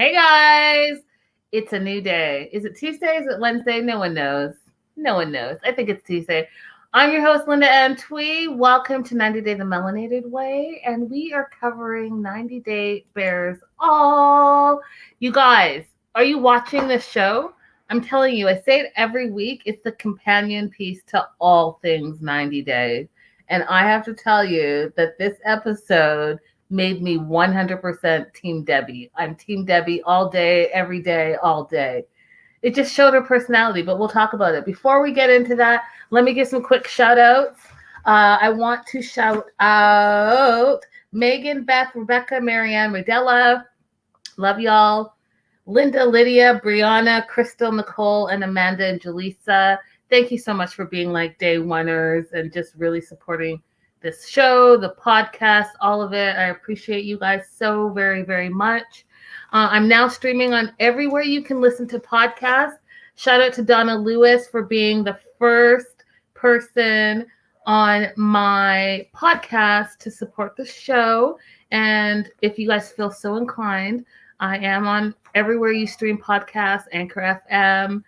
Hey guys, it's a new day. Is it Tuesday? Is it Wednesday? No one knows. No one knows. I think it's Tuesday. I'm your host, Linda Antwi. Welcome to 90 Day the Melanated Way, and we are covering 90 Day Bears All. You guys, are you watching this show? I'm telling you, I say it every week. It's the companion piece to all things 90 Day. And I have to tell you that this episode made me 100% Team Debbie. I'm Team Debbie all day, every day, all day. It just showed her personality, but we'll talk about it. Before we get into that, let me give some quick shout outs. I want to shout out Megan, Beth, Rebecca, Marianne, Rodella. Love y'all. Linda, Lydia, Brianna, Crystal, Nicole, and Amanda and Jaleesa. Thank you so much for being like day oneers and just really supporting this show, the podcast, all of it. I appreciate you guys so very, very much. I'm now streaming on everywhere you can listen to podcasts. Shout out to Donna Lewis for being the first person on my podcast to support the show. And if you guys feel so inclined, I am on everywhere you stream podcasts, Anchor FM.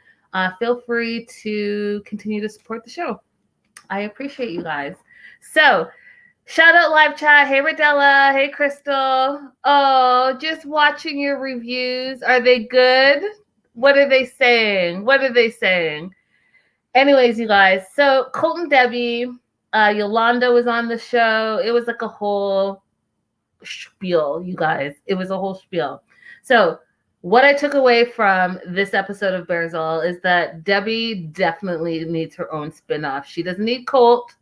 Feel free to continue to support the show. I appreciate you guys. So, shout out live chat. Hey, Rodella. Hey, Crystal. Oh, just watching your reviews. Are they good? What are they saying? What are they saying? Anyways, you guys. So, Colt and Debbie, Yolanda was on the show. It was like a whole spiel, you guys. It was a whole spiel. So, what I took away from this episode of Bears All is that Debbie definitely needs her own spin-off. She doesn't need Colt.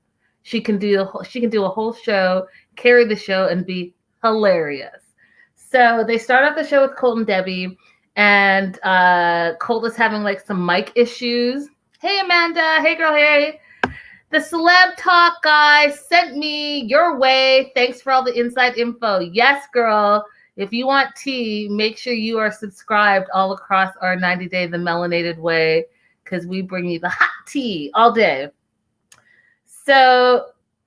She can do a whole show, carry the show, and be hilarious. So they start off the show with Colt and Debbie, and Colt is having like some mic issues. Hey Amanda, hey girl, hey. The celeb talk guy sent me your way. Thanks for all the inside info. Yes, girl. If you want tea, make sure you are subscribed all across our 90 Day the Melanated Way, because we bring you the hot tea all day. So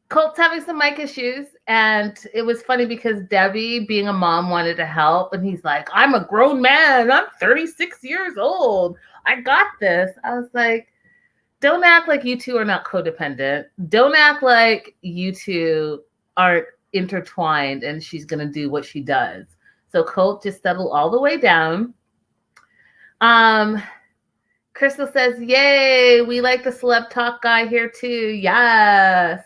Colt's having some mic issues, and it was funny because Debbie, being a mom, wanted to help, and he's like, I'm a grown man. I'm 36 years old. I got this. I was like, don't act like you two are not codependent. Don't act like you two aren't intertwined and she's going to do what she does. So Colt just settled all the way down. Crystal says, yay, we like the celeb talk guy here too. Yes.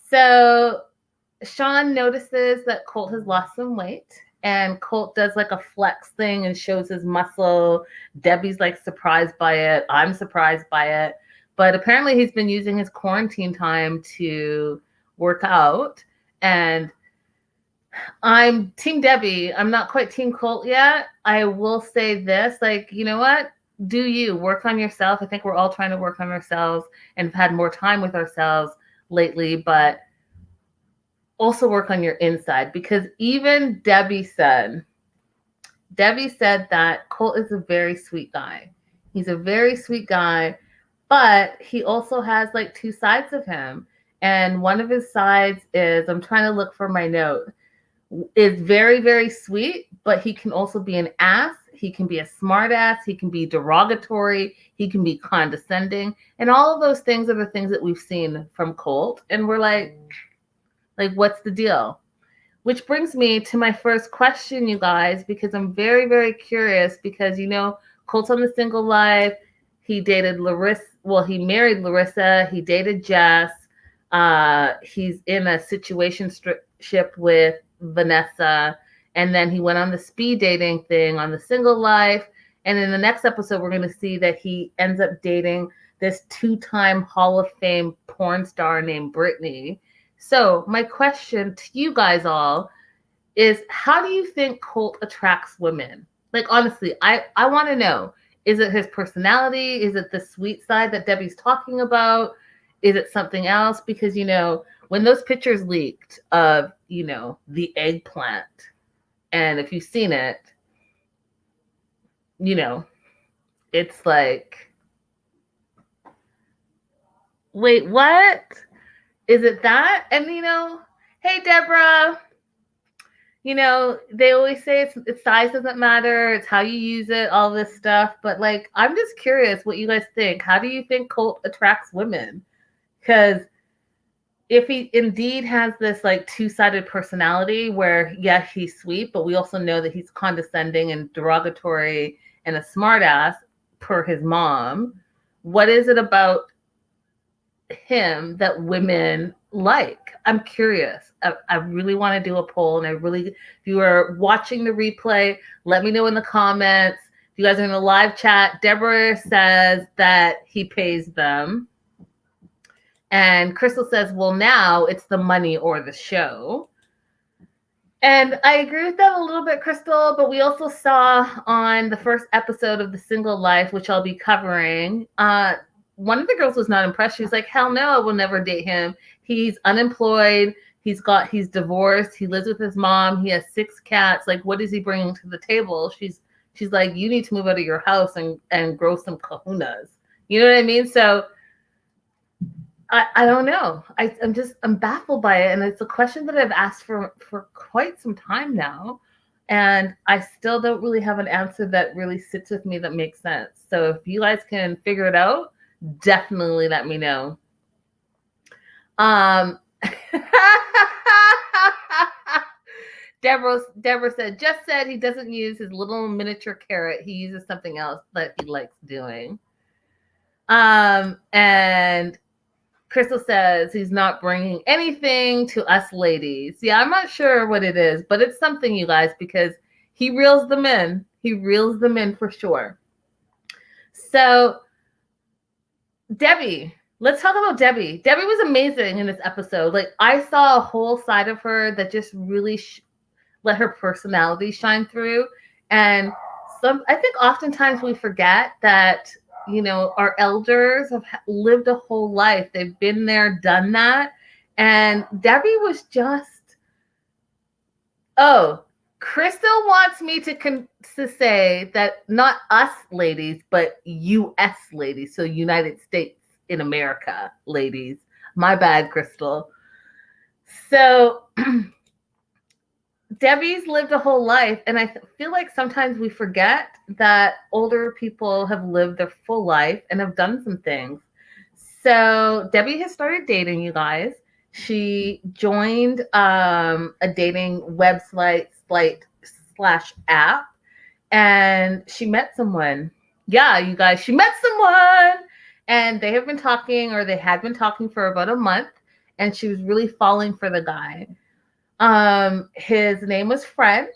So Sean notices that Colt has lost some weight, and Colt does like a flex thing and shows his muscle. Debbie's like surprised by it. I'm surprised by it. But apparently he's been using his quarantine time to work out. And I'm Team Debbie. I'm not quite Team Colt yet. I will say this, like, you know what? Do you work on yourself? I think we're all trying to work on ourselves and have had more time with ourselves lately, but also work on your inside, because even Debbie said that Colt is a very sweet guy. He's a very sweet guy, but he also has like two sides of him. And one of his sides is, I'm trying to look for my note, is very, very sweet, but he can also be an ass. He can be a smart ass. He can be derogatory. He can be condescending. And all of those things are the things that we've seen from Colt. And we're like, what's the deal? Which brings me to my first question, you guys, because I'm very, very curious, because, you know, Colt's on the single life. He dated Larissa. Well, he married Larissa. He dated Jess. He's in a situationship with Vanessa. And then he went on the speed dating thing on the single life. And in the next episode, we're going to see that he ends up dating this 2-time Hall of Fame porn star named Brittany. So my question to you guys all is, how do you think Colt attracts women? Like, honestly, I want to know, is it his personality? Is it the sweet side that Debbie's talking about? Is it something else? Because, you know, when those pictures leaked of, you know, the eggplant, and if you've seen it, you know, it's like, wait, what? Is it that? And, you know, hey, Deborah. you know, they always say it's size doesn't matter, it's how you use it, all this stuff. But like, I'm just curious what you guys think. How do you think Colt attracts women? Because if he indeed has this like two-sided personality where, yeah, he's sweet, but we also know that he's condescending and derogatory and a smartass per his mom, what is it about him that women like? I'm curious. I really want to do a poll, and if you are watching the replay, let me know in the comments. If you guys are in the live chat, Deborah says that he pays them. And Crystal says, well, now it's the money or the show. And I agree with that a little bit, Crystal, but we also saw on the first episode of The Single Life, which I'll be covering, one of the girls was not impressed. She was like, hell no, I will never date him. He's unemployed. He's divorced. He lives with his mom. He has 6 cats. Like, what is he bringing to the table? She's like, you need to move out of your house and grow some kahunas. You know what I mean? So I don't know. I'm baffled by it. And it's a question that I've asked for quite some time now. And I still don't really have an answer that really sits with me that makes sense. So if you guys can figure it out, definitely let me know. Deborah said he doesn't use his little miniature carrot. He uses something else that he likes doing. And Crystal says he's not bringing anything to us ladies. Yeah, I'm not sure what it is, but it's something, you guys, because he reels them in. He reels them in for sure. So, Debbie. Let's talk about Debbie. Debbie was amazing in this episode. Like, I saw a whole side of her that just really let her personality shine through. And I think oftentimes we forget that, you know, our elders have lived a whole life. They've been there, done that. And Debbie was just, Crystal wants me to say that not us ladies, but U.S. ladies. So United States in America, ladies. My bad, Crystal. So Debbie's lived a whole life, and I feel like sometimes we forget that older people have lived their full life and have done some things. So Debbie has started dating, you guys. She joined a dating website / app, and she met someone. Yeah, you guys, she met someone, and they have been talking, or they had been talking for about a month, and she was really falling for the guy. His name was Fred,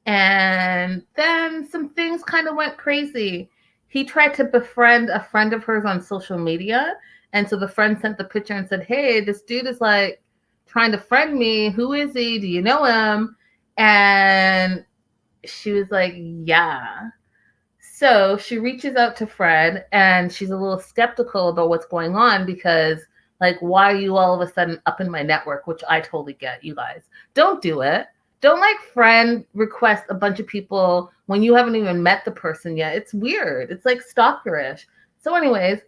and then some things kind of went crazy. He tried to befriend a friend of hers on social media, and so the friend sent the picture and said, hey, this dude is like trying to friend me. Who is he? Do you know him? And she was like, yeah. So she reaches out to Fred, and she's a little skeptical about what's going on because, like, why are you all of a sudden up in my network? Which I totally get, you guys. Don't do it. Don't like friend request a bunch of people when you haven't even met the person yet. It's weird. It's like stalkerish. So anyways,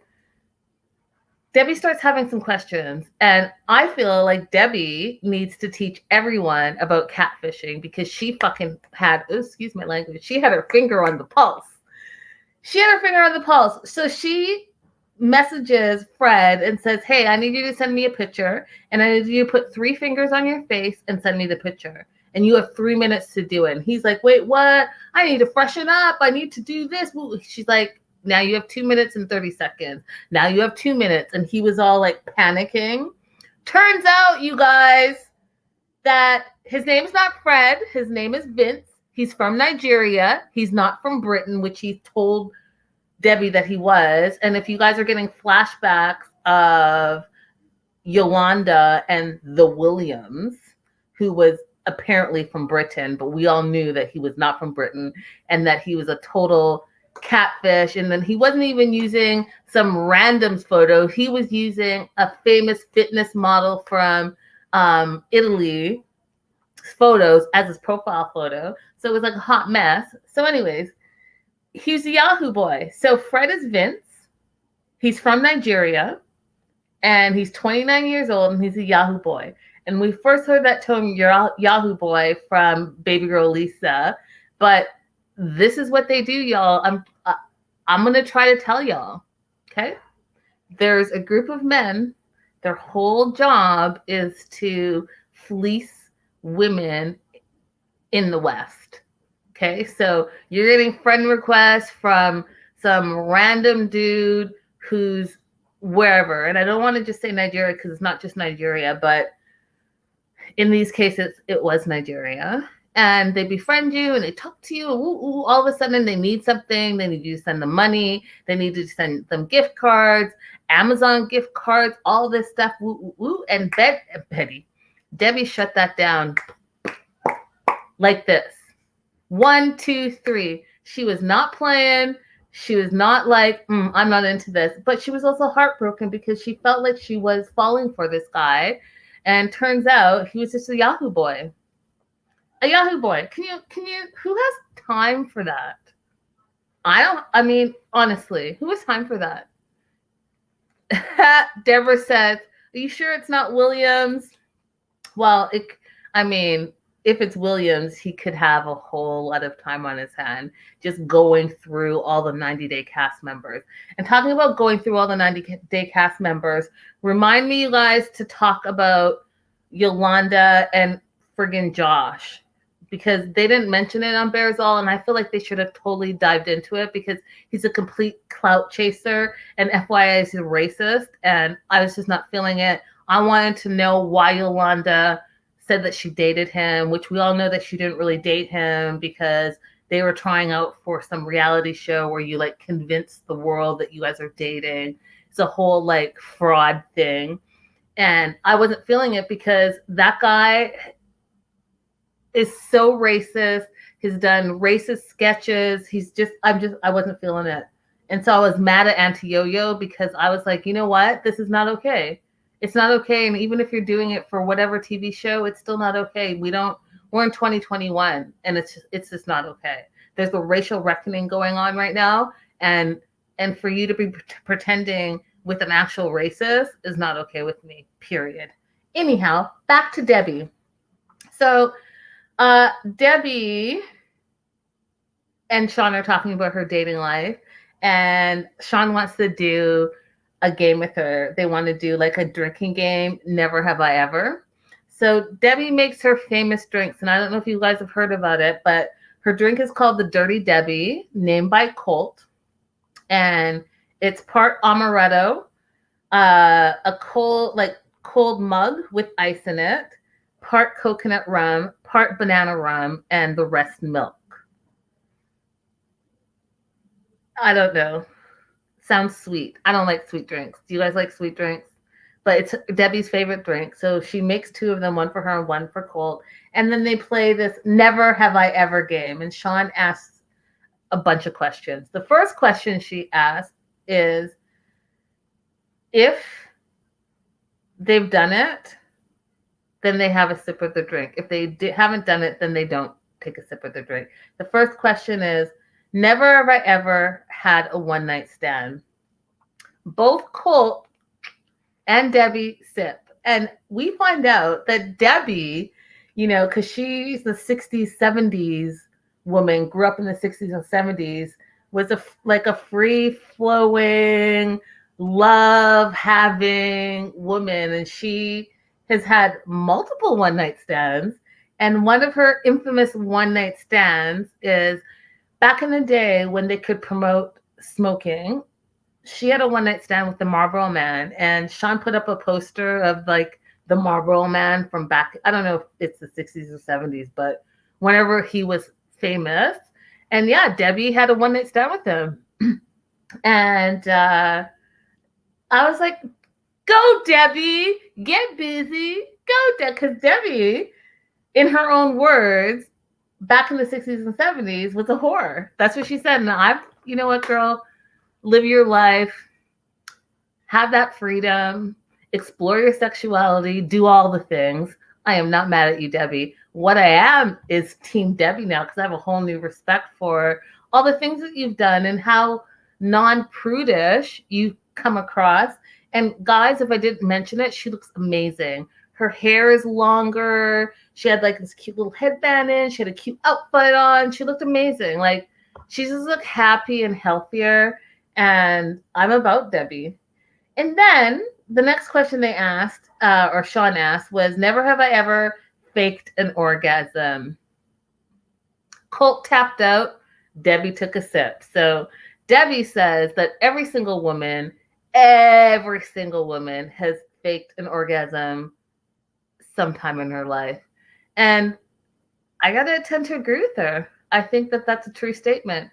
Debbie starts having some questions, and I feel like Debbie needs to teach everyone about catfishing because she fucking had, excuse my language, she had her finger on the pulse. She had her finger on the pulse. So she messages Fred and says, hey, I need you to send me a picture, and I need you to put 3 fingers on your face and send me the picture. And you have 3 minutes to do it. And he's like, wait, what? I need to freshen up. I need to do this. She's like, now you have 2 minutes and 30 seconds. Now you have 2 minutes. And he was all like panicking. Turns out, you guys, that his name is not Fred. His name is Vince. He's from Nigeria. He's not from Britain, which he told Debbie that he was. And if you guys are getting flashbacks of Yolanda and the Williams, who was apparently from Britain, but we all knew that he was not from Britain and that he was a total catfish. And then he wasn't even using some random's photo. He was using a famous fitness model from Italy photos as his profile photo. So it was like a hot mess. So anyways, he's a Yahoo boy. So Fred is Vince. He's from Nigeria, and he's 29 years old, and he's a Yahoo boy. And we first heard that tone Yahoo Boy from baby girl Lisa. But this is what they do, y'all. I'm going to try to tell y'all. Okay? There's a group of men. Their whole job is to fleece women in the West. Okay? So you're getting friend requests from some random dude who's wherever. And I don't want to just say Nigeria because it's not just Nigeria, but in these cases, it was Nigeria. And they befriend you and they talk to you. And all of a sudden, they need something. They need you to send them money. They need to send them gift cards, Amazon gift cards, all this stuff. And Debbie shut that down like this. 1, 2, 3. She was not playing. She was not like, I'm not into this. But she was also heartbroken because she felt like she was falling for this guy. And turns out he was just a Yahoo boy. A Yahoo boy. Can you, who has time for that? Honestly, who has time for that? Deborah says, are you sure it's not Williams? Well, if it's Williams, he could have a whole lot of time on his hand just going through all the 90-day cast members. And talking about going through all the 90-day cast members, remind me, you guys, to talk about Yolanda and friggin' Josh, because they didn't mention it on Bears All, and I feel like they should have totally dived into it because he's a complete clout chaser, and FYI, he's a racist, and I was just not feeling it. I wanted to know why Yolanda said that she dated him, which we all know that she didn't really date him because they were trying out for some reality show where you like convince the world that you guys are dating. It's a whole like fraud thing. And I wasn't feeling it because that guy is so racist. He's done racist sketches. I wasn't feeling it. And so I was mad at Auntie Yo-Yo because I was like, you know what? This is not okay. It's not okay. And even if you're doing it for whatever TV show, it's still not okay. We're in 2021 and it's just not okay. There's a racial reckoning going on right now. And for you to be pretending with an actual racist is not okay with me, period. Anyhow, back to Debbie. So Debbie and Sean are talking about her dating life. And Sean wants to do a game with her. They want to do like a drinking game, Never Have I Ever. So Debbie makes her famous drinks, and I don't know if you guys have heard about it, but her drink is called the Dirty Debbie, named by Colt, and it's part amaretto, a cold mug with ice in it, part coconut rum, part banana rum, and the rest milk. I don't know. Sounds sweet. I don't like sweet drinks. Do you guys like sweet drinks? But it's Debbie's favorite drink. So she makes 2 of them, one for her and one for Colt. And then they play this Never Have I Ever game. And Sean asks a bunch of questions. The first question she asks is, if they've done it, then they have a sip of the drink. If they haven't done it, then they don't take a sip of the drink. The first question is, never have I ever had a one-night stand. Both Colt and Debbie sip. And we find out that Debbie, because she's the 60s, 70s woman, grew up in the 60s and 70s, was a free-flowing, love-having woman. And she has had multiple one-night stands. And one of her infamous one-night stands is back in the day when they could promote smoking. She had a one-night stand with the Marlboro Man, and Sean put up a poster of like the Marlboro Man from back, I don't know if it's the 60s or 70s, but whenever he was famous. And yeah, Debbie had a one-night stand with him. And I was like, go Debbie, get busy, go because Debbie, in her own words, back in the 60s and 70s, was a whore. That's what she said. And you know what, girl? Live your life. Have that freedom. Explore your sexuality. Do all the things. I am not mad at you, Debbie. What I am is Team Debbie now because I have a whole new respect for all the things that you've done and how non-prudish you come across. And guys, if I didn't mention it, she looks amazing. Her hair is longer. She had like this cute little headband in. She had a cute outfit on. She looked amazing. Like she just looked happy and healthier. And I'm about Debbie. And then the next question they asked, or Sean asked, was, never have I ever faked an orgasm. Colt tapped out. Debbie took a sip. So Debbie says that every single woman has faked an orgasm sometime in her life. And I got to tend to agree with her. I think that that's a true statement.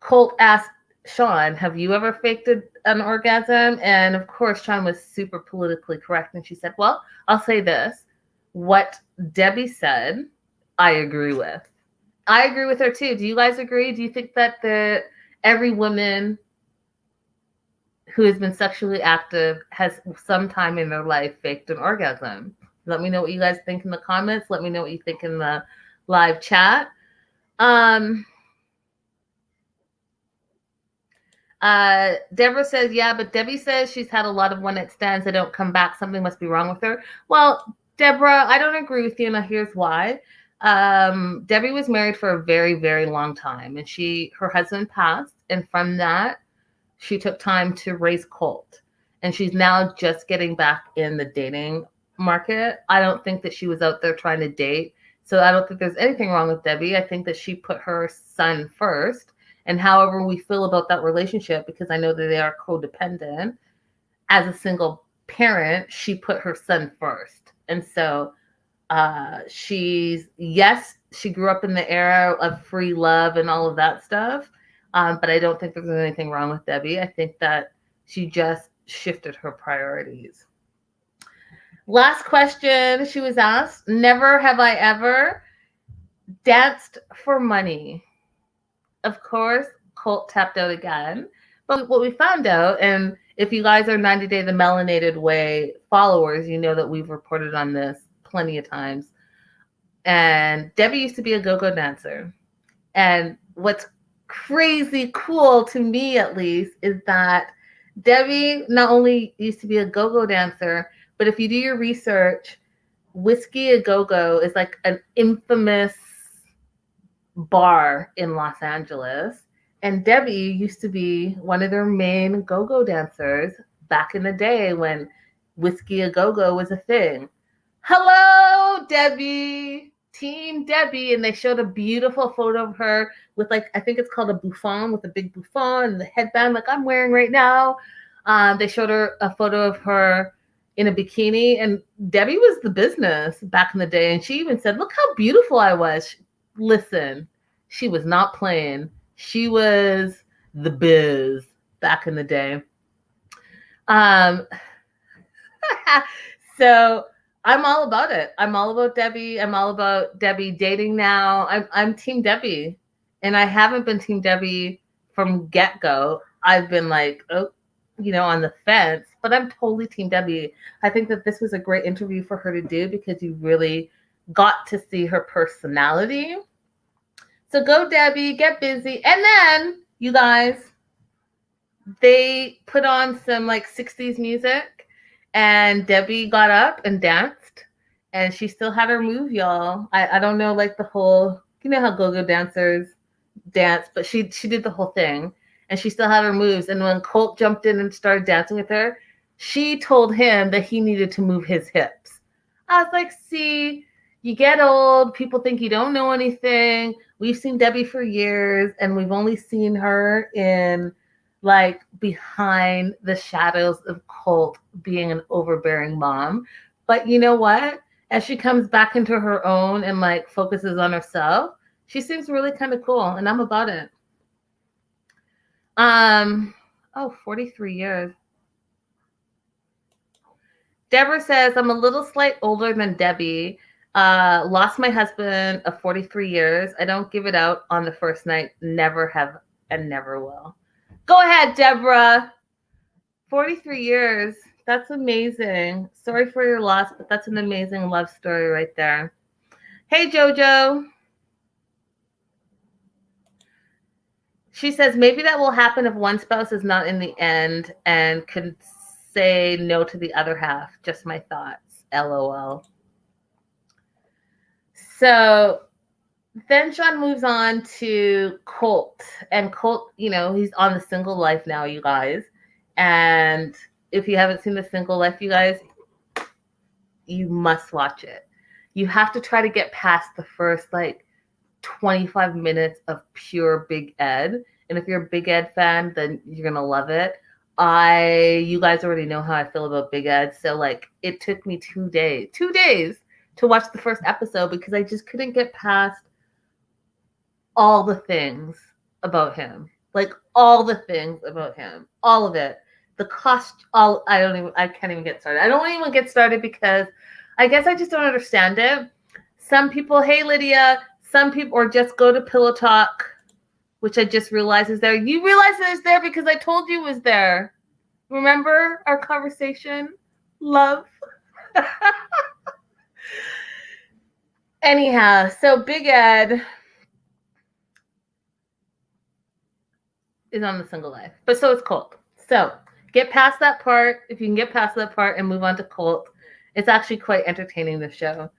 Colt asked Sean, have you ever faked an orgasm? And of course, Sean was super politically correct. And she said, well, I'll say this. What Debbie said, I agree with. I agree with her too. Do you guys agree? Do you think that every woman who has been sexually active has sometime in their life faked an orgasm? Let me know what you guys think in the comments. Let me know what you think in the live chat. Deborah says, yeah, but Debbie says she's had a lot of one-night stands that don't come back. Something must be wrong with her. Well, Deborah, I don't agree with you, and here's why. Debbie was married for a very, very long time, and her husband passed, and from that, she took time to raise Colt, and she's now just getting back in the dating market. I don't think that she was out there trying to date, so I don't think there's anything wrong with Debbie. I think that she put her son first, and however we feel about that relationship, because I know that they are codependent, as a single parent, she put her son first, and so she grew up in the era of free love and all of that stuff. But I don't think there's anything wrong with Debbie. I think that she just shifted her priorities. Last question she was asked, never have I ever danced for money. Of course, Colt tapped out again. But what we found out, and if you guys are 90 Day the Melanated Way followers, you know that we've reported on this plenty of times. And Debbie used to be a go-go dancer. And what's crazy cool to me, at least, is that Debbie not only used to be a go-go dancer, but if you do your research, Whiskey A Go-Go is like an infamous bar in Los Angeles. And Debbie used to be one of their main go-go dancers back in the day when Whiskey A Go-Go was a thing. Hello, Debbie. Team Debbie. And they showed a beautiful photo of her with, like, I think it's called a bouffant, with a big bouffant and the headband like I'm wearing right now. They showed her a photo of her in a bikini. And Debbie was the business back in the day. And she even said, look how beautiful I was. Listen, she was not playing. She was the biz back in the day. So I'm all about it. I'm all about Debbie. I'm all about Debbie dating now. I'm Team Debbie. And I haven't been Team Debbie from get-go. I've been like, on the fence. But I'm totally Team Debbie. I think that this was a great interview for her to do because you really got to see her personality. So go, Debbie. Get busy. And then, you guys, they put on some like 60s music. And Debbie got up and danced, and she still had her move, y'all. I don't know, like the whole, you know how go-go dancers dance, but she did the whole thing, and she still had her moves. And when Colt jumped in and started dancing with her, she told him that he needed to move his hips. I was like, see, you get old, people think you don't know anything. We've seen Debbie for years, and we've only seen her in like behind the shadows of Colt being an overbearing mom. But you know what? As she comes back into her own and like focuses on herself, she seems really kind of cool, and I'm about it. 43 years. Deborah says, I'm a little slight older than Debbie. Lost my husband of 43 years. I don't give it out on the first night. Never have and never will. Go ahead, Deborah. 43 years. That's amazing. Sorry for your loss, but that's an amazing love story right there. Hey, JoJo. She says, maybe that will happen if one spouse is not in the end and can say no to the other half. Just my thoughts. LOL. So then Sean moves on to Colt. And Colt, he's on the single life now, you guys. And if you haven't seen the single life, you guys, you must watch it. You have to try to get past the first 25 minutes of pure Big Ed. And if you're a Big Ed fan, then you're going to love it. You guys already know how I feel about Big Ed. So it took me 2 days to watch the first episode because I just couldn't get past all the things about him. All the things about him. All of it. The cost, I can't even get started. I don't even get started because I guess I just don't understand it. Some people, hey Lydia, some people, or just go to Pillow Talk, which I just realized is there. You realize that it's there because I told you it was there. Remember our conversation? Love. Anyhow, so Big Ed is on the single life, but so is Colt. So get past that part. If you can get past that part and move on to Colt, it's actually quite entertaining, the show.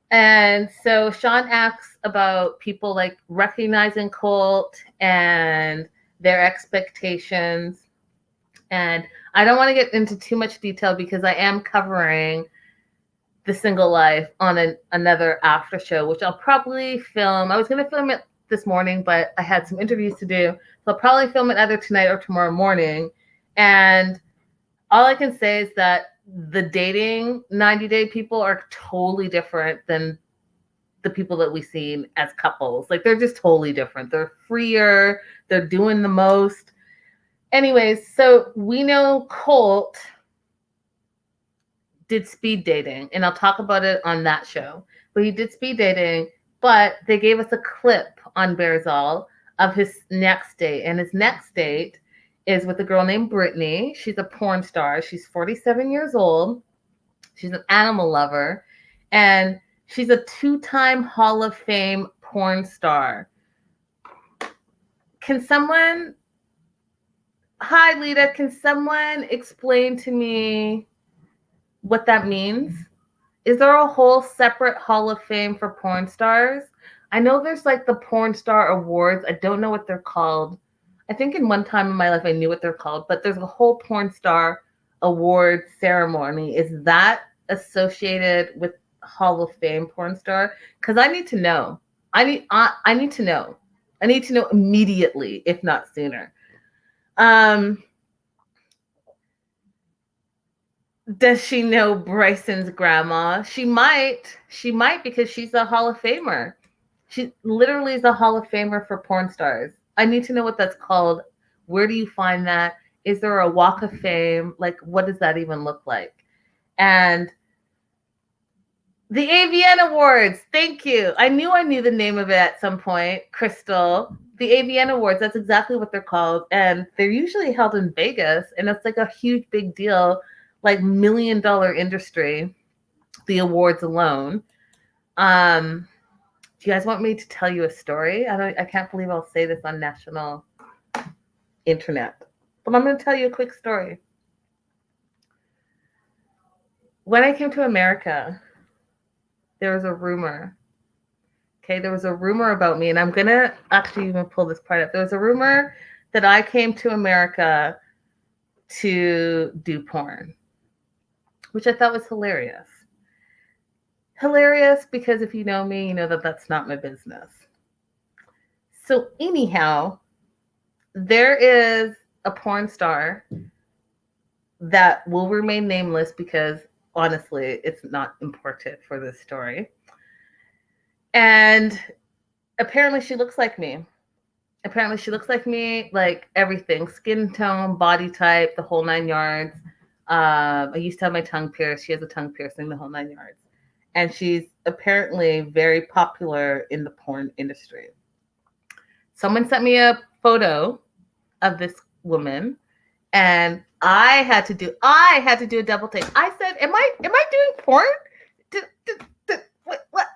And so Sean asks about people recognizing Colt and their expectations. And I don't want to get into too much detail because I am covering the single life on another after show, which I'll probably film. I was going to film it this morning, but I had some interviews to do. So I'll probably film it either tonight or tomorrow morning. And all I can say is that the dating 90-day people are totally different than the people that we've seen as couples. They're just totally different. They're freer. They're doing the most. Anyways, so we know Colt did speed dating, and I'll talk about it on that show. But he did speed dating, but they gave us a clip on Bearzall of his next date. And his next date is with a girl named Brittany. She's a porn star. She's 47 years old. She's an animal lover. And she's a 2-time Hall of Fame porn star. Hi, Lita, can someone explain to me what that means? Is there a whole separate Hall of Fame for porn stars? I know there's the Porn Star Awards. I don't know what they're called. I think in one time in my life I knew what they're called, but there's a whole Porn Star Award ceremony. Is that associated with Hall of Fame porn star? Because I need to know. I need to know. I need to know immediately, if not sooner. Does she know Bryson's grandma? She might because she's a Hall of Famer. She literally is a Hall of Famer for porn stars. I need to know what that's called. Where do you find that? Is there a Walk of Fame? What does that even look like? And the AVN Awards. Thank you. I knew the name of it at some point. Crystal. The AVN Awards. That's exactly what they're called. And they're usually held in Vegas. And it's a huge, big deal. $1 million industry. The awards alone. Do you guys want me to tell you a story? I can't believe I'll say this on national internet. But I'm going to tell you a quick story. When I came to America, there was a rumor. Okay, there was a rumor about me, and I'm going to actually even pull this part up. There was a rumor that I came to America to do porn, which I thought was hilarious. Hilarious because if you know me, you know that that's not my business. So anyhow, there is a porn star that will remain nameless because honestly, it's not important for this story. And apparently she looks like me. Everything, skin tone, body type, the whole 9 yards. I used to have my tongue pierced. She has a tongue piercing, the whole 9 yards. And she's apparently very popular in the porn industry. Someone sent me a photo of this woman, and I had to do a double take. I said, "Am I doing porn? What?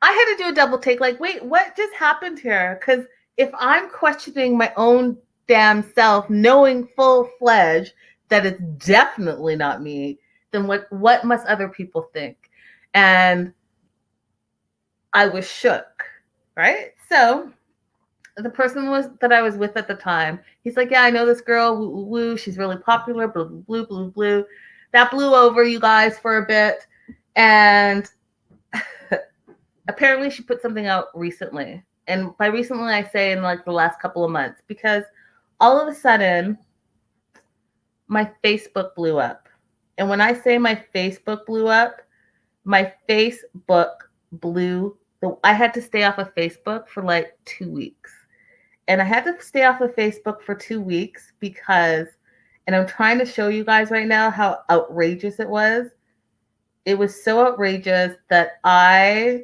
I had to do a double take. Wait, what just happened here? Because if I'm questioning my own damn self, knowing full-fledged that it's definitely not me, then what must other people think? And I was shook, right? So the person that I was with at the time, he's like, yeah, I know this girl, woo, woo, woo. She's really popular, blue, blue, blue, blue. That blew over, you guys, for a bit. And apparently she put something out recently. And by recently, I say in like the last couple of months, because all of a sudden, my Facebook blew up. And when I say my Facebook blew up, my Facebook blew. I had to stay off of Facebook for like 2 weeks. And I had to stay off of Facebook for 2 weeks because, and I'm trying to show you guys right now how outrageous it was. It was so outrageous that I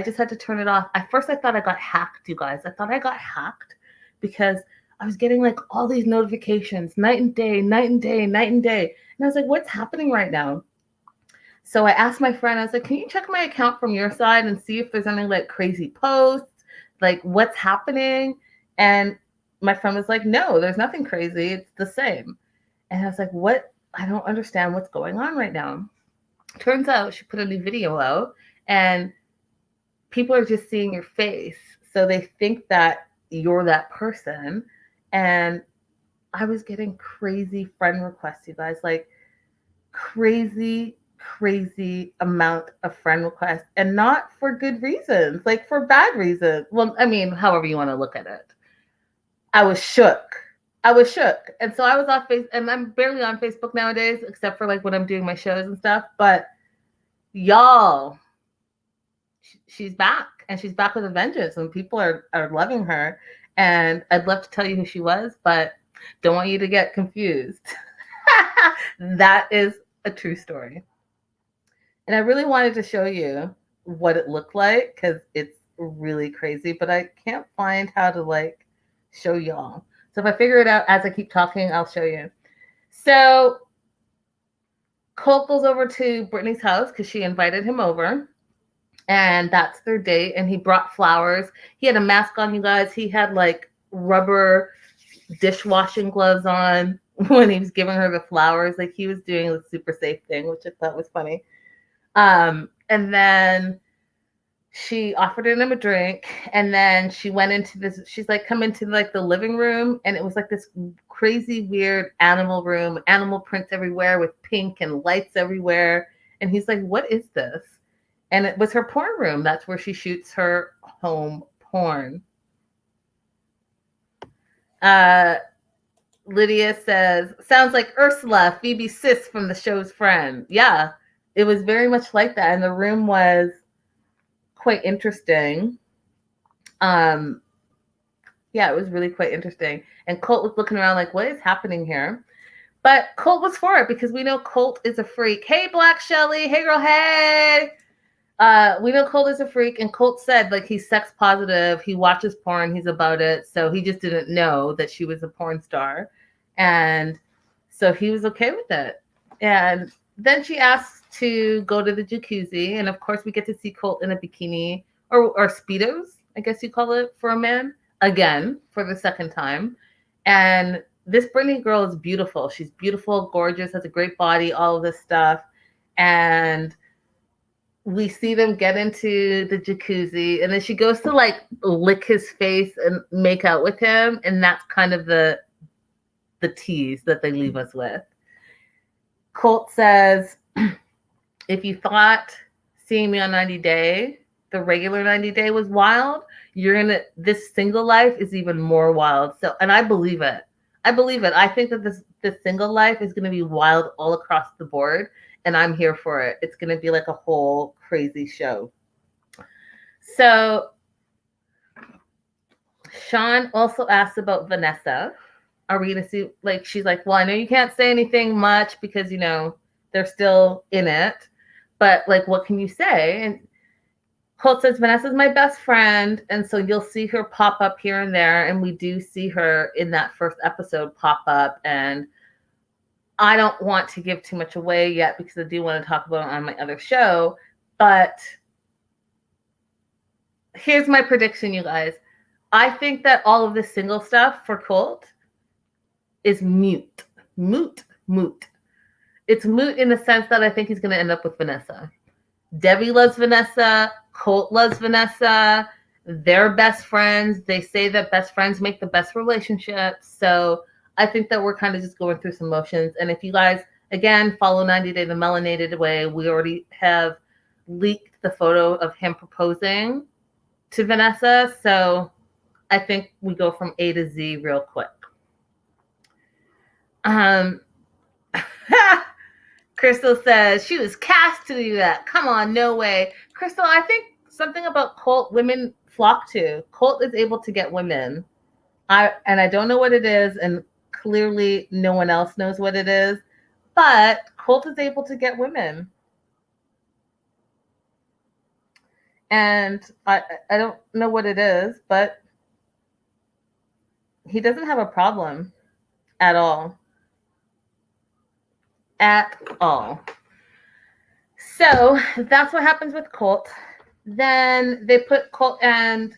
just had to turn it off. At first, I thought I got hacked, you guys. I thought I got hacked because I was getting like all these notifications night and day, night and day, night and day. And I was like, what's happening right now? So I asked my friend, I was like, can you check my account from your side and see if there's any like crazy posts, like what's happening? And my friend was like, no, there's nothing crazy. It's the same. And I was like, what? I don't understand what's going on right now. Turns out she put a new video out and people are just seeing your face. So they think that you're that person. And I was getting crazy friend requests, you guys, like crazy amount of friend requests, and not for good reasons, like for bad reasons. Well, I mean, however you want to look at it. I was shook. And so I was off Facebook, and I'm barely on Facebook nowadays, except for like when I'm doing my shows and stuff. But y'all, she's back, and she's back with a vengeance, and people are loving her. And I'd love to tell you who she was, but don't want you to get confused. That is a true story. And I really wanted to show you what it looked like because it's really crazy, but I can't find how to like show y'all. So if I figure it out as I keep talking, I'll show you. So Colt goes over to Brittany's house because she invited him over. And that's their date. And he brought flowers. He had a mask on, you guys. He had like rubber dishwashing gloves on when he was giving her the flowers. Like he was doing the super safe thing, which I thought was funny. And then she offered him a drink, and then she went into this, she's like, come into like the living room, and it was like this crazy weird animal room, animal prints everywhere with pink and lights everywhere. And he's like, what is this? And it was her porn room. That's where she shoots her home porn. Lydia says, sounds like Ursula, Phoebe's sis from the show's friend. Yeah, it was very much like that. And the room was quite interesting. Yeah, it was really quite interesting. And Colt was looking around like, what is happening here? But Colt was for it because we know Colt is a freak. Hey, Black Shelly. Hey, girl. Hey. We know Colt is a freak, and Colt said like he's sex positive. He watches porn. He's about it. So he just didn't know that she was a porn star. And so he was okay with it. And then she asked to go to the jacuzzi. And of course, we get to see Colt in a bikini or Speedos, I guess you call it for a man, again, for the second time. And this Brittany girl is beautiful. She's beautiful, gorgeous, has a great body, all of this stuff. And we see them get into the jacuzzi, and then she goes to like lick his face and make out with him. And that's kind of the tease that they leave us with. Colt says, if you thought seeing me on 90 Day, the regular 90 Day was wild, this single life is even more wild. So, and I believe it. I think that this single life is going to be wild all across the board. And I'm here for it. It's going to be like a whole crazy show. So Sean also asked about Vanessa. Are we going to see, like, she's like, well, I know you can't say anything much because, you know, they're still in it. But, like, what can you say? And Colt says, Vanessa's my best friend. And so you'll see her pop up here and there. And we do see her in that first episode pop up. And I don't want to give too much away yet because I do want to talk about it on my other show. But here's my prediction, you guys. I think that all of this single stuff for Colt is moot. it's moot in the sense that I think he's going to end up with Vanessa. Debbie loves Vanessa. Colt loves Vanessa. They're best friends. They say that best friends make the best relationships. So I think that we're kind of just going through some motions. And if you guys, again, follow 90 Day the Melanated Way, we already have leaked the photo of him proposing to Vanessa. So I think we go from A to Z real quick. Crystal says she was cast to do that. Come on, no way. Crystal, I think something about Colt women flock to. Colt is able to get women. I don't know what it is, and clearly no one else knows what it is, but Colt is able to get women. And I don't know what it is, but he doesn't have a problem at all. At all. So that's what happens with Colt. Then they put Colt and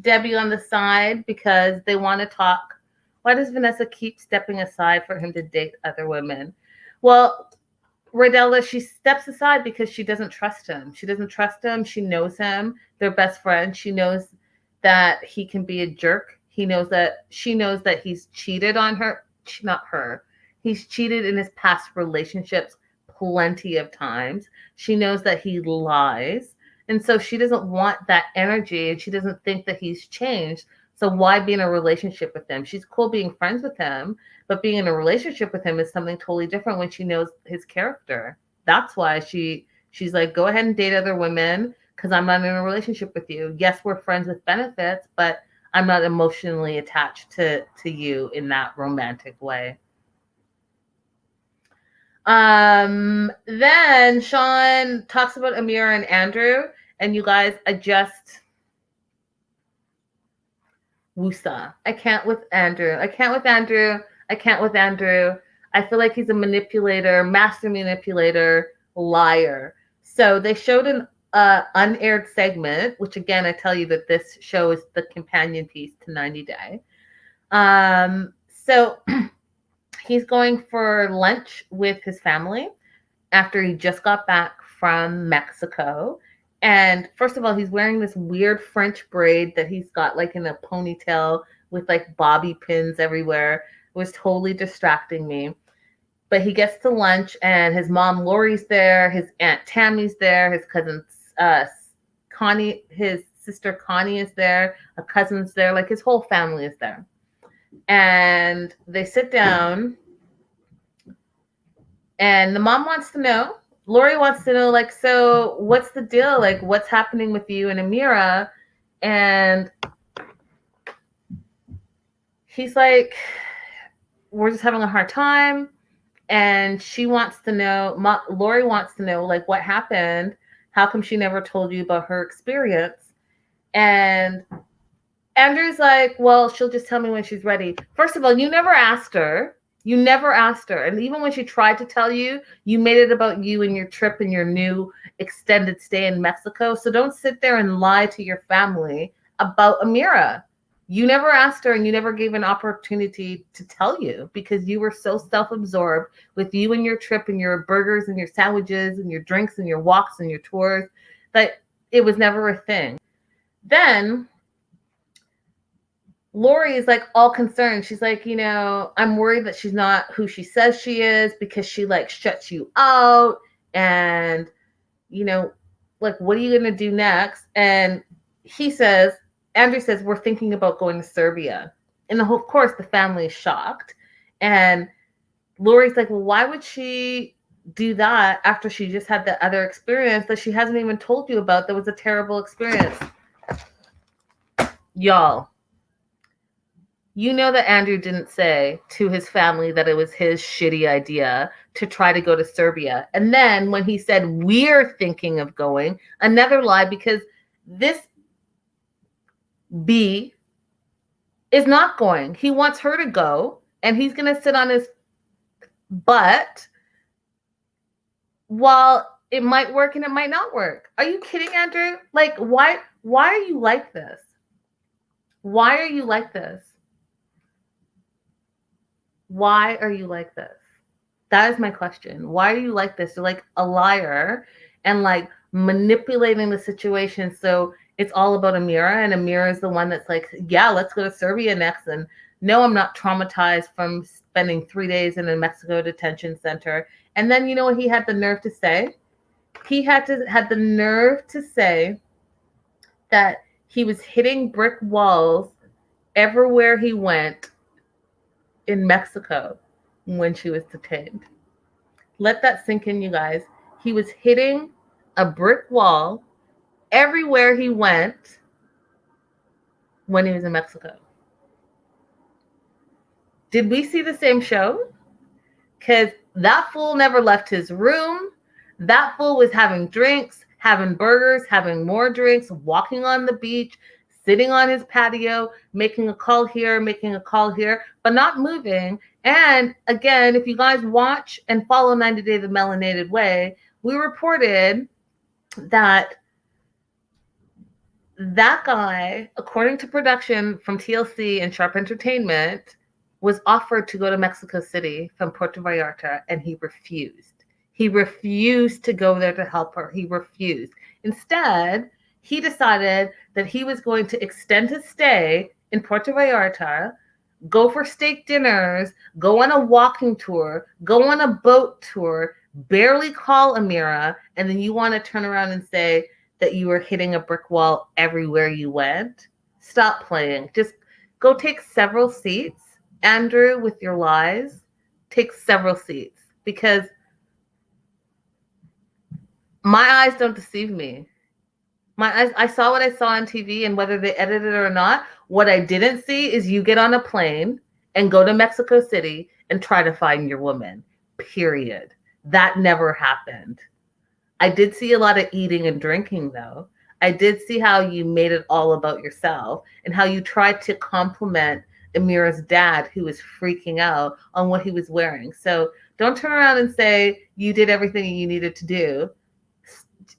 Debbie on the side because they want to talk. Why does Vanessa keep stepping aside for him to date other women? Well, Rodella, she steps aside because she doesn't trust him. She doesn't trust him. She knows him. They're best friends. She knows that he can be a jerk. She knows that he's cheated on her. Not her. He's cheated in his past relationships plenty of times. She knows that he lies. And so she doesn't want that energy, and she doesn't think that he's changed. So why be in a relationship with him? She's cool being friends with him, but being in a relationship with him is something totally different when she knows his character. That's why she's like, go ahead and date other women because I'm not in a relationship with you. Yes, we're friends with benefits, but I'm not emotionally attached to you in that romantic way. Then Sean talks about Amira and Andrew, and you guys, I just woosah. I can't with Andrew. I feel like he's a manipulator, master manipulator, liar. So they showed an unaired segment, which again, I tell you that this show is the companion piece to 90 Day. So he's going for lunch with his family after he just got back from Mexico. And first of all, he's wearing this weird French braid that he's got like in a ponytail with like bobby pins everywhere. It was totally distracting me. But he gets to lunch and his mom Lori's there, his aunt Tammy's there, his cousin Connie, his sister Connie is there, a cousin's there, like his whole family is there. And they sit down and the mom wants to know, Lori wants to know, like, so what's the deal? Like, what's happening with you and Amira? And he's like, we're just having a hard time. And she wants to know, Lori wants to know, like, what happened? How come she never told you about her experience? And Andrew's like, well, she'll just tell me when she's ready. First of all, you never asked her. And even when she tried to tell you, you made it about you and your trip and your new extended stay in Mexico. So don't sit there and lie to your family about Amira. You never asked her and you never gave an opportunity to tell you because you were so self-absorbed with you and your trip and your burgers and your sandwiches and your drinks and your walks and your tours that it was never a thing. Then Lori is like all concerned. She's like, I'm worried that she's not who she says she is because she like shuts you out. And, like, what are you going to do next? And Andrew says, we're thinking about going to Serbia. And of course, the family is shocked. And Lori's like, well, why would she do that after she just had the other experience that she hasn't even told you about that was a terrible experience? Y'all. You know that Andrew didn't say to his family that it was his shitty idea to try to go to Serbia. And then when he said, we're thinking of going, another lie, because this B is not going. He wants her to go, and he's going to sit on his butt while it might work and it might not work. Are you kidding, Andrew? Like, why are you like this? Why are you like this? Why are you like this? That is my question. Why do you like this? You're like a liar and like manipulating the situation. So it's all about Amira, and Amira is the one that's like, yeah, let's go to Serbia next. And no, I'm not traumatized from spending 3 days in a Mexico detention center. And then you know what he had the nerve to say? He had the nerve to say that he was hitting brick walls everywhere he went in Mexico when she was detained. Let that sink in, you guys. He was hitting a brick wall everywhere he went when he was in Mexico. Did we see the same show? Because that fool never left his room. That fool was having drinks, having burgers, having more drinks, walking on the beach, sitting on his patio, making a call here, making a call here, but not moving. And again, if you guys watch and follow 90 Day the Melanated Way, we reported that that guy, according to production from TLC and Sharp Entertainment, was offered to go to Mexico City from Puerto Vallarta, and he refused. He refused to go there to help her. He refused. Instead, he decided that he was going to extend his stay in Puerto Vallarta, go for steak dinners, go on a walking tour, go on a boat tour, barely call Amira, and then you want to turn around and say that you were hitting a brick wall everywhere you went? Stop playing. Just go take several seats, Andrew, with your lies. Take several seats, because my eyes don't deceive me. My eyes, I saw what I saw on TV, and whether they edited it or not, what I didn't see is you get on a plane and go to Mexico City and try to find your woman. Period. That never happened. I did see a lot of eating and drinking, though. I did see how you made it all about yourself and how you tried to compliment Amira's dad, who was freaking out on what he was wearing. So don't turn around and say you did everything you needed to do.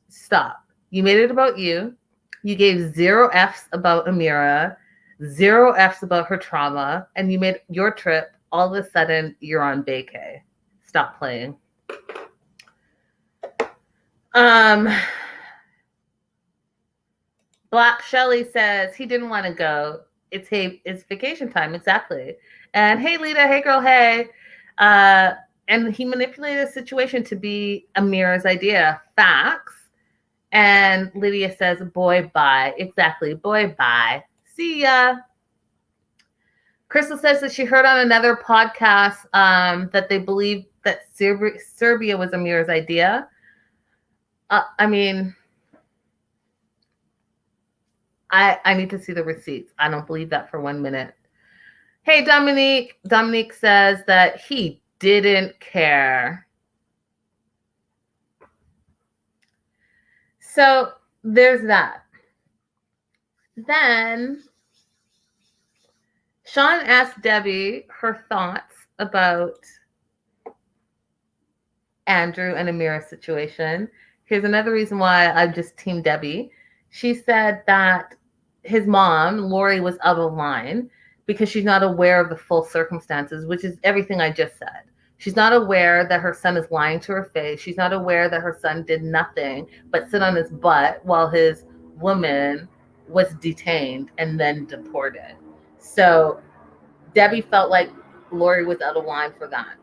Stop. You made it about you. You gave 0 Fs about Amira, 0 Fs about her trauma, and you made your trip. All of a sudden, you're on vacay. Stop playing. Black Shelly says he didn't want to go. It's vacation time, exactly. And hey, Lita, hey, girl, hey. And he manipulated the situation to be Amira's idea. Facts. And Lydia says, boy, bye. Exactly. Boy, bye. See ya. Crystal says that she heard on another podcast that they believe that Serbia was Amira's idea. I mean, I need to see the receipts. I don't believe that for 1 minute. Hey, Dominique. Dominique says that he didn't care. So there's that. Then Sean asked Debbie her thoughts about Andrew and Amira's situation. Here's another reason why I'm just Team Debbie. She said that his mom, Lori, was out of line because she's not aware of the full circumstances, which is everything I just said. She's not aware that her son is lying to her face. She's not aware that her son did nothing but sit on his butt while his woman was detained and then deported. So Debbie felt like Lori was out of line for that.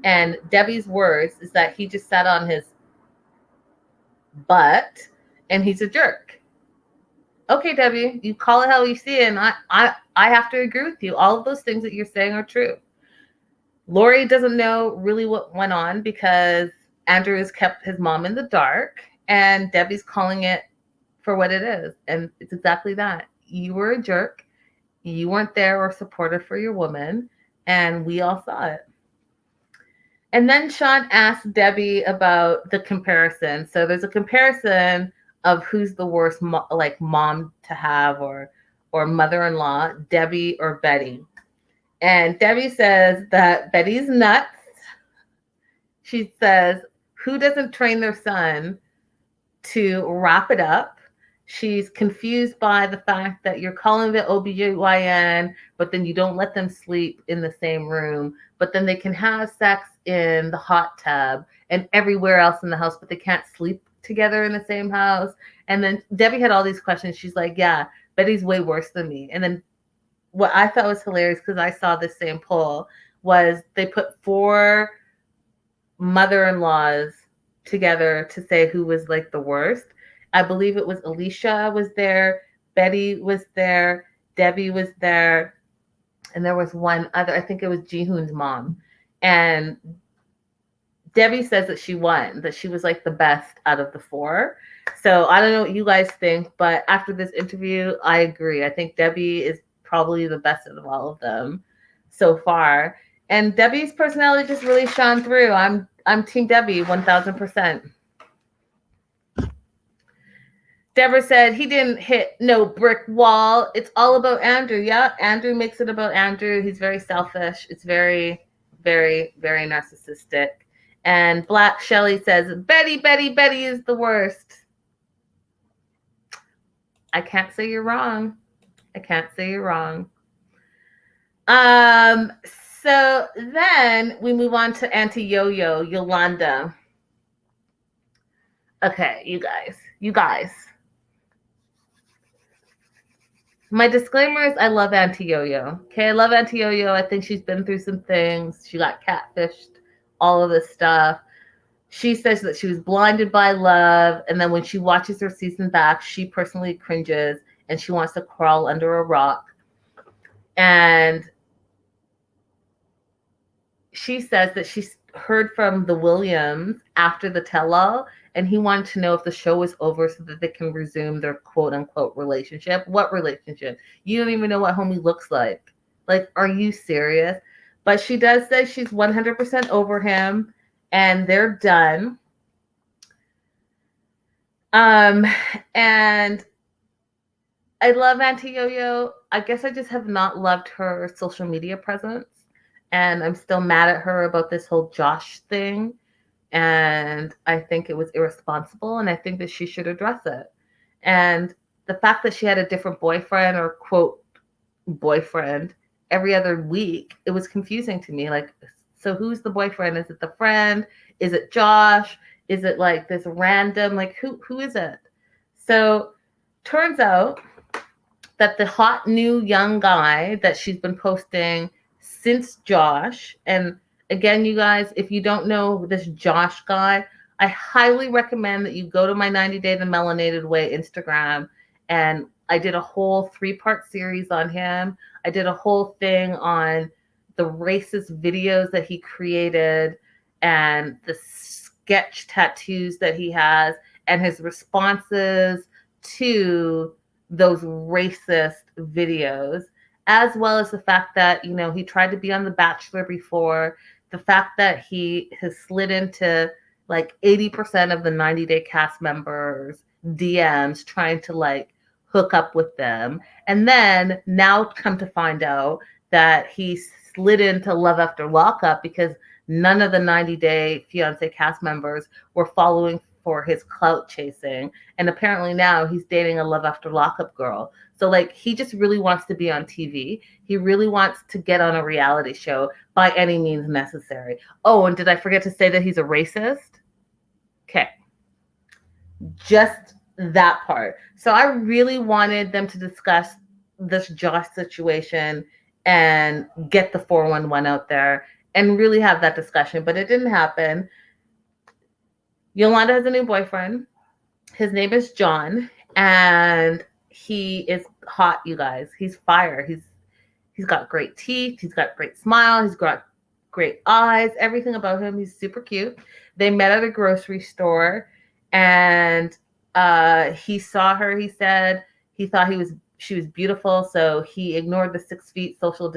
And Debbie's words is that he just sat on his butt and he's a jerk. Okay, Debbie, you call it how you see it, and I have to agree with you. All of those things that you're saying are true. Lori doesn't know really what went on because Andrew has kept his mom in the dark, and Debbie's calling it for what it is. And it's exactly that. You were a jerk. You weren't there or supportive for your woman, and we all saw it. And then Sean asked Debbie about the comparison. So there's a comparison of who's the worst mom to have or mother-in-law, Debbie or Betty. And Debbie says that Betty's nuts. She says, who doesn't train their son to wrap it up She's confused by the fact that you're calling the OBGYN, but then you don't let them sleep in the same room, but then they can have sex in the hot tub and everywhere else in the house, but they can't sleep together in the same house. And then Debbie had all these questions. She's like, yeah, Betty's way worse than me. And then what I thought was hilarious, because I saw this same poll, was they put 4 mother-in-laws together to say who was like the worst. I believe it was Alicia was there, Betty was there, Debbie was there, and there was one other, I think it was Jihoon's mom. And Debbie says that she won, that she was like the best out of the 4. So I don't know what you guys think, but after this interview, I agree. I think Debbie is probably the best out of all of them so far. And Debbie's personality just really shone through. I'm Team Debbie 1000%. Deborah said he didn't hit no brick wall. It's all about Andrew. Yeah, Andrew makes it about Andrew. He's very selfish. It's very, very, very narcissistic. And Black Shelly says, Betty is the worst. I can't say you're wrong. I can't say you're wrong. So then we move on to Auntie Yo-Yo, Yolanda. Okay, you guys. My disclaimer is I love Auntie Yo-Yo. Okay, I love Auntie Yo-Yo. I think she's been through some things. She got catfished, all of this stuff. She says that she was blinded by love, and then when she watches her season back, she personally cringes and she wants to crawl under a rock. And she says that she heard from the Williams after the tell-all, and he wanted to know if the show was over so that they can resume their quote-unquote relationship. What relationship? You don't even know what homie looks like. Like, are you serious? But she does say she's 100% over him, and they're done. And I love Auntie Yo-Yo. I guess I just have not loved her social media presence. And I'm still mad at her about this whole Josh thing. And I think it was irresponsible. And I think that she should address it. And the fact that she had a different boyfriend or quote boyfriend every other week, it was confusing to me. Like, so who's the boyfriend? Is it the friend? Is it Josh? Is it like this random, like who is it? So turns out that the hot new young guy that she's been posting since Josh, and again, you guys, if you don't know this Josh guy, I highly recommend that you go to my 90 Day the Melanated Way Instagram, and I did a whole 3-part series on him. I did a whole thing on the racist videos that he created and the sketch tattoos that he has and his responses to those racist videos, as well as the fact that, you know, he tried to be on The Bachelor before, the fact that he has slid into like 80% of the 90 Day cast members DMs trying to like hook up with them. And then now come to find out that he slid into Love After Lockup because none of the 90 Day Fiancé cast members were following for his clout chasing. And apparently now he's dating a Love After Lockup girl. So like he just really wants to be on TV. He really wants to get on a reality show by any means necessary. Oh, and did I forget to say that he's a racist? Okay. Just that part. So I really wanted them to discuss this Josh situation and get the 411 out there and really have that discussion, but it didn't happen. Yolanda has a new boyfriend. His name is John, and he is hot, you guys. He's fire. He's got great teeth. He's got great smile. He's got great eyes. Everything about him. He's super cute. They met at a grocery store, and he saw her. He said he thought she was beautiful, so he ignored the 6 feet social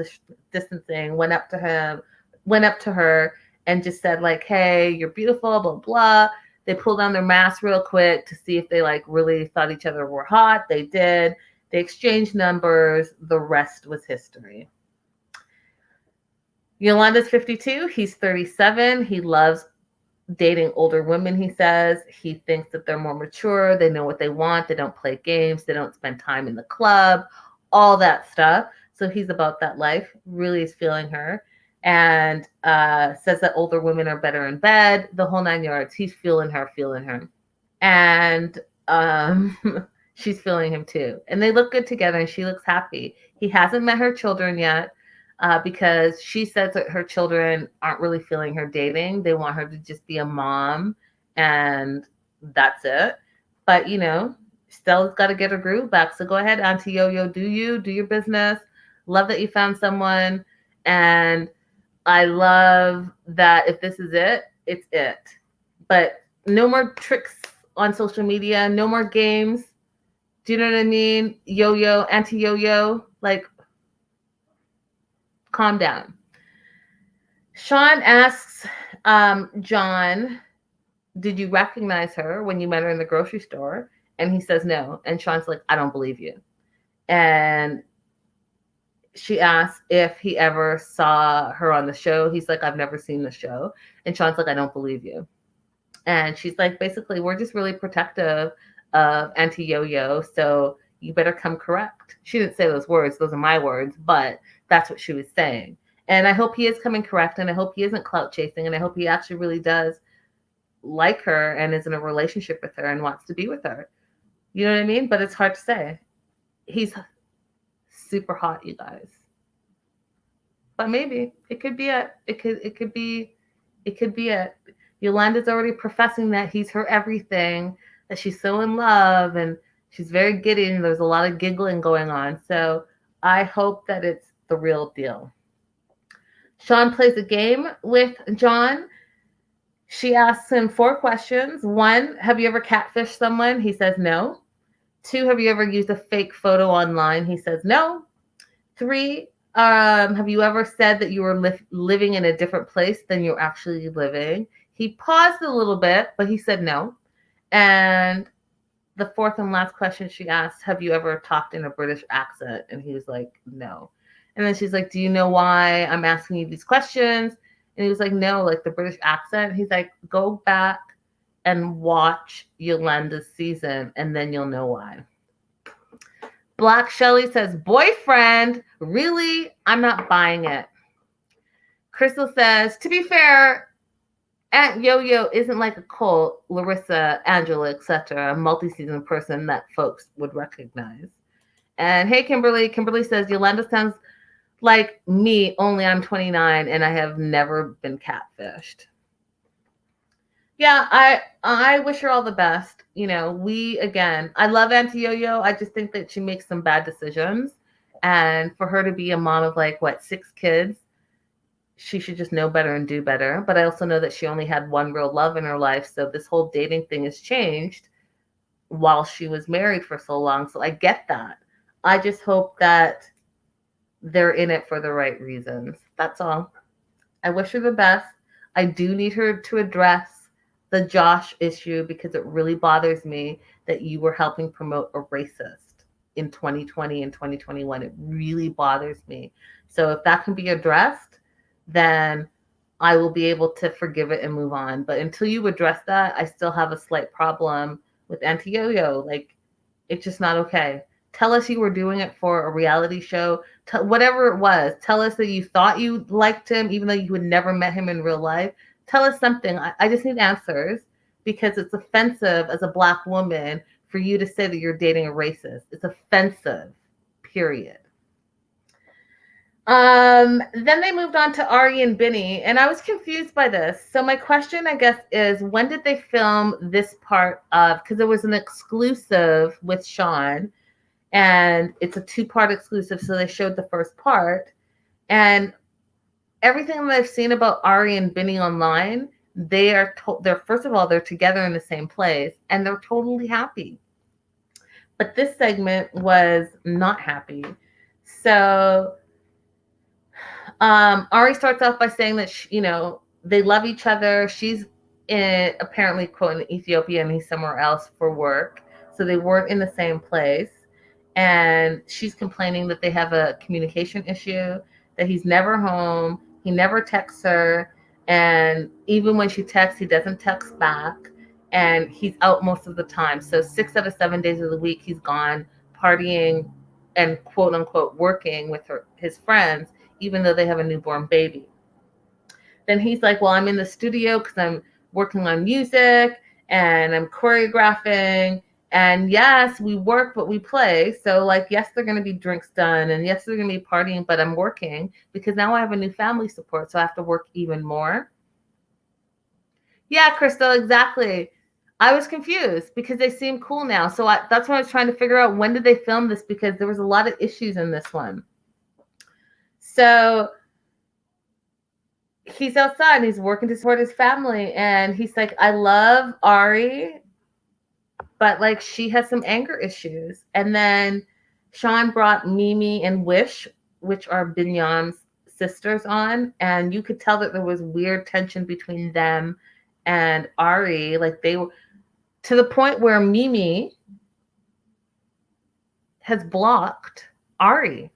distancing. Went up to her, and just said like, "Hey, you're beautiful." Blah blah. They pulled down their masks real quick to see if they like really thought each other were hot. They did. They exchanged numbers. The rest was history. Yolanda's 52. He's 37. He loves dating older women, he says. He thinks that they're more mature. They know what they want. They don't play games. They don't spend time in the club, all that stuff. So he's about that life, really is feeling her. And says that older women are better in bed, the whole 9 yards. He's feeling her, feeling her. And she's feeling him too. And they look good together and she looks happy. He hasn't met her children yet. Because she says that her children aren't really feeling her dating. They want her to just be a mom and that's it. But, Stella's got to get her groove back. So go ahead, Auntie Yo-Yo, do your business. Love that you found someone. And I love that if this is it, it's it. But no more tricks on social media. No more games. Do you know what I mean? Yo-Yo, Auntie Yo-Yo, like, calm down. Sean asks John, did you recognize her when you met her in the grocery store? And he says no. And Sean's like, I don't believe you. And she asks if he ever saw her on the show. He's like, I've never seen the show. And Sean's like, I don't believe you. And she's like, basically, we're just really protective of Auntie Yo-Yo, so you better come correct. She didn't say those words. Those are my words, but that's what she was saying. And I hope he is coming correct, and I hope he isn't clout chasing, and I hope he actually really does like her and is in a relationship with her and wants to be with her. You know what I mean? But it's hard to say. He's super hot, you guys. But maybe it could be it. It could be it. Yolanda's already professing that he's her everything, that she's so in love, and she's very giddy, and there's a lot of giggling going on. So I hope that it's the real deal. Sean plays a game with John. She asks him 4 questions. 1, have you ever catfished someone? He says no. 2, have you ever used a fake photo online? He says no. 3, have you ever said that you were living in a different place than you're actually living? He paused a little bit, but he said no. And the 4th and last question she asked, have you ever talked in a British accent? And he was like, no. And then she's like, do you know why I'm asking you these questions? And he was like, no, like the British accent. He's like, go back and watch Yolanda's season, and then you'll know why. Black Shelly says, boyfriend, really? I'm not buying it. Crystal says, to be fair, Aunt Yo-Yo isn't like a Colt, Larissa, Angela, etc., a multi-season person that folks would recognize. And hey, Kimberly. Kimberly says, Yolanda sounds like me, only I'm 29 and I have never been catfished. Yeah, I wish her all the best. I love Auntie Yo-Yo. I just think that she makes some bad decisions. And for her to be a mom of 6 kids, she should just know better and do better. But I also know that she only had one real love in her life. So this whole dating thing has changed while she was married for so long. So I get that. I just hope that they're in it for the right reasons. That's all. I wish her the best. I do need her to address the Josh issue because it really bothers me that you were helping promote a racist in 2020 and 2021. It really bothers me. So if that can be addressed, then I will be able to forgive it and move on. But until you address that, I still have a slight problem with Auntie Yo-Yo. It's just not okay. Tell us you were doing it for a reality show. Whatever it was, tell us that you thought you liked him, even though you had never met him in real life. Tell us something. I just need answers because it's offensive as a Black woman for you to say that you're dating a racist. It's offensive, period. Then they moved on to Ari and Binyam, and I was confused by this. So my question, I guess, is when did they film this part of, because there was an exclusive with Sean, and it's a 2-part exclusive, so they showed the first part, and everything that I've seen about Ari and Binyam online, they're first of all, they're together in the same place, and they're totally happy. But this segment was not happy. So Ari starts off by saying that they love each other. She's apparently quote in Ethiopia, and he's somewhere else for work, so they weren't in the same place. And she's complaining that they have a communication issue, that he's never home, he never texts her, And even when she texts, he doesn't text back. And he's out most of the time. So 6 out of 7 days of the week, he's gone partying and quote unquote working with his friends, even though they have a newborn baby. Then he's like, well, I'm in the studio because I'm working on music and I'm choreographing. And yes, we work, but we play. So, like, yes, they're going to be drinks done. And yes, they're going to be partying, but I'm working because now I have a new family support. So I have to work even more. Yeah, Crystal, exactly. I was confused because they seem cool now. So that's what I was trying to figure out. When did they film this? Because there was a lot of issues in this one. So he's outside and he's working to support his family. And he's like, I love Ari, but like she has some anger issues. And then Sean brought Mimi and Wish, which are Binyam's sisters, on. And you could tell that there was weird tension between them and Ari. Like they were to the point where Mimi has blocked Ari.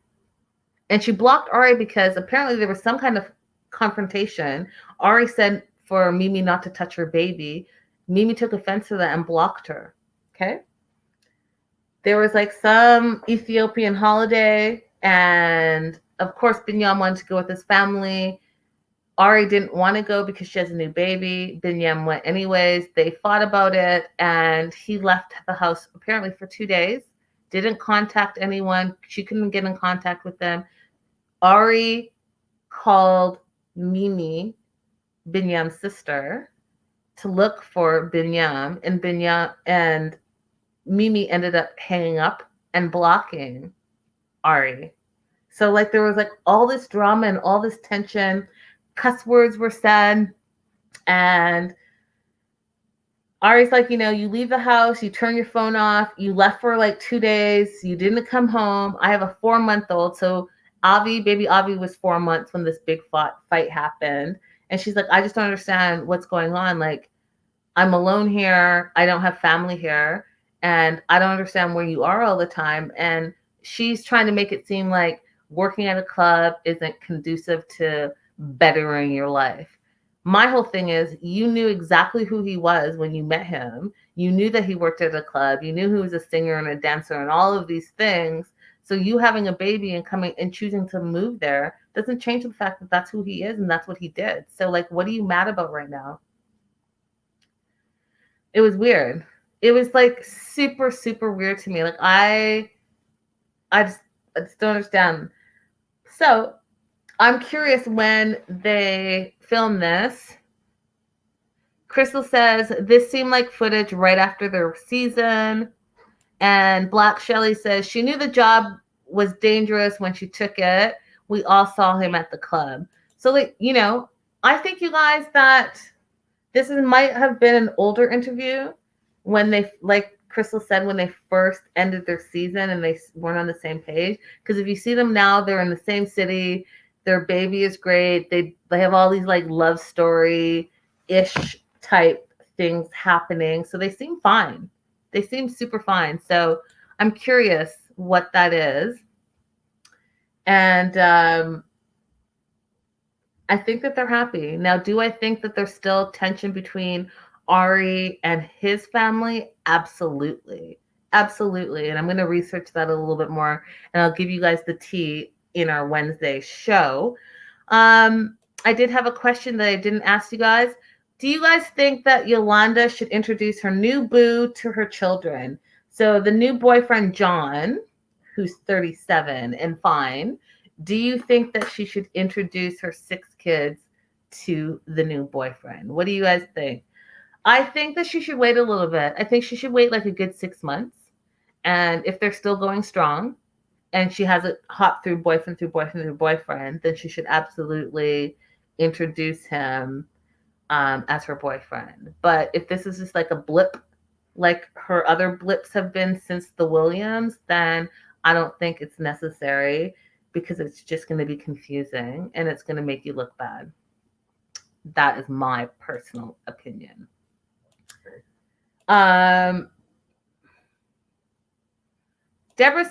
And she blocked Ari because apparently there was some kind of confrontation. Ari said for Mimi not to touch her baby. Mimi took offense to that and blocked her. Okay. There was like some Ethiopian holiday, and of course Binyam wanted to go with his family. Ari didn't want to go because she has a new baby. Binyam went anyways. They fought about it, and he left the house apparently for 2 days. Didn't contact anyone. She couldn't get in contact with them. Ari called Mimi, Binyam's sister, to look for Binyam, and Mimi ended up hanging up and blocking Ari. So like there was like all this drama and all this tension. Cuss words were said, and Ari's like, you leave the house, you turn your phone off, you left for like 2 days, you didn't come home. I have a 4-month-old, so baby Avi was 4 months when this big fight happened. And she's like, I just don't understand what's going on. Like, I'm alone here. I don't have family here. And I don't understand where you are all the time. And she's trying to make it seem like working at a club isn't conducive to bettering your life. My whole thing is you knew exactly who he was when you met him. You knew that he worked at a club. You knew he was a singer and a dancer and all of these things. So you having a baby and coming and choosing to move there doesn't change the fact that that's who he is and that's what he did. So like, what are you mad about right now? It was weird. It was like super, super weird to me. Like I just don't understand. So I'm curious when they film this. Crystal says this seemed like footage right after their season. And Black Shelly says she knew the job was dangerous when she took it. We all saw him at the club. So like, I think you guys that this might have been an older interview when they, like Crystal said, when they first ended their season and they weren't on the same page. Because if you see them now, they're in the same city. Their baby is great. They have all these like love story-ish type things happening. So they seem fine. They seem super fine. So I'm curious what that is. And I think that they're happy. Now, do I think that there's still tension between Ari and his family? Absolutely. Absolutely. And I'm going to research that a little bit more, and I'll give you guys the tea in our Wednesday show. I did have a question that I didn't ask you guys. Do you guys think that Yolanda should introduce her new boo to her children? So the new boyfriend, John, who's 37 and fine, do you think that she should introduce her 6 kids to the new boyfriend? What do you guys think? I think that she should wait a little bit. I think she should wait like a good 6 months. And if they're still going strong and she has it hot through boyfriend, then she should absolutely introduce him as her boyfriend. But if this is just like a blip, like her other blips have been since the Williams, then I don't think it's necessary, because it's just going to be confusing and it's going to make you look bad. That is my personal opinion. Deborah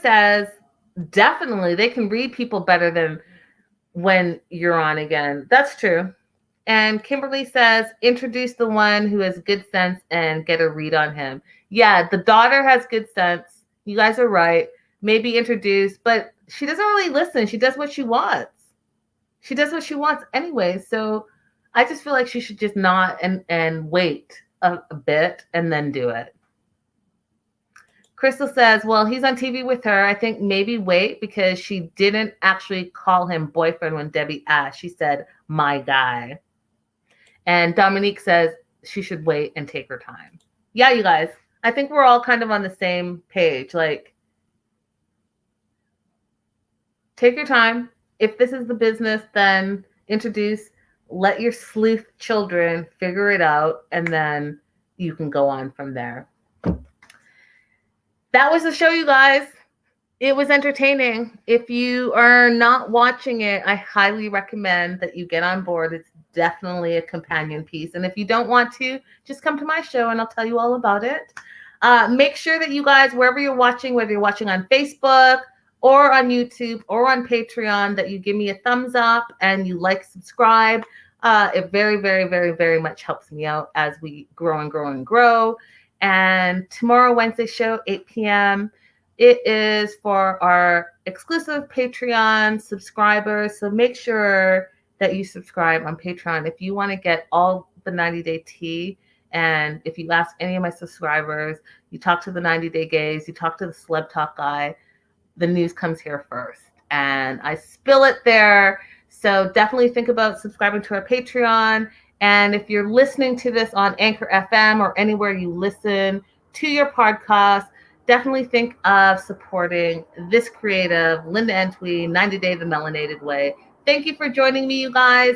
says, definitely they can read people better than when you're on again. That's true. And Kimberly says, introduce the one who has good sense and get a read on him. Yeah, the daughter has good sense. You guys are right. Maybe introduce, but she doesn't really listen. She does what she wants. She does what she wants anyway. So I just feel like she should just not and wait a bit and then do it. Crystal says, well, he's on TV with her. I think maybe wait because she didn't actually call him boyfriend when Debbie asked. She said, my guy. And Dominique says she should wait and take her time. Yeah, you guys, I think we're all kind of on the same page. Like, take your time. If this is the business, then introduce, let your sleuth children figure it out, and then you can go on from there. That was the show, you guys. It was entertaining. If you are not watching it, I highly recommend that you get on board. It's definitely a companion piece. And if you don't want to, just come to my show and I'll tell you all about it. Make sure that you guys, wherever you're watching, whether you're watching on Facebook or on YouTube or on Patreon, that you give me a thumbs up and you like, subscribe. It very, very, very, very much helps me out as we grow and grow and grow. And tomorrow, Wednesday show, 8 p.m., it is for our exclusive Patreon subscribers. So make sure that you subscribe on Patreon if you want to get all the 90-day tea. And if you ask any of my subscribers, you talk to the 90-day gays, you talk to the celeb talk guy, the news comes here first. And I spill it there. So definitely think about subscribing to our Patreon. And if you're listening to this on Anchor FM or anywhere you listen to your podcast, definitely think of supporting this creative, Linda Antwi, 90 Day the Melanated Way. Thank you for joining me, you guys.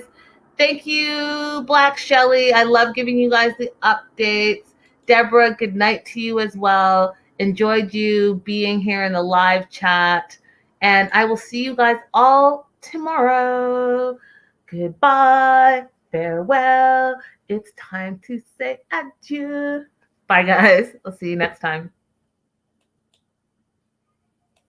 Thank you, Black Shelly. I love giving you guys the updates. Deborah, good night to you as well. Enjoyed you being here in the live chat. And I will see you guys all tomorrow. Goodbye. Farewell. It's time to say adieu. Bye, guys. I'll see you next time.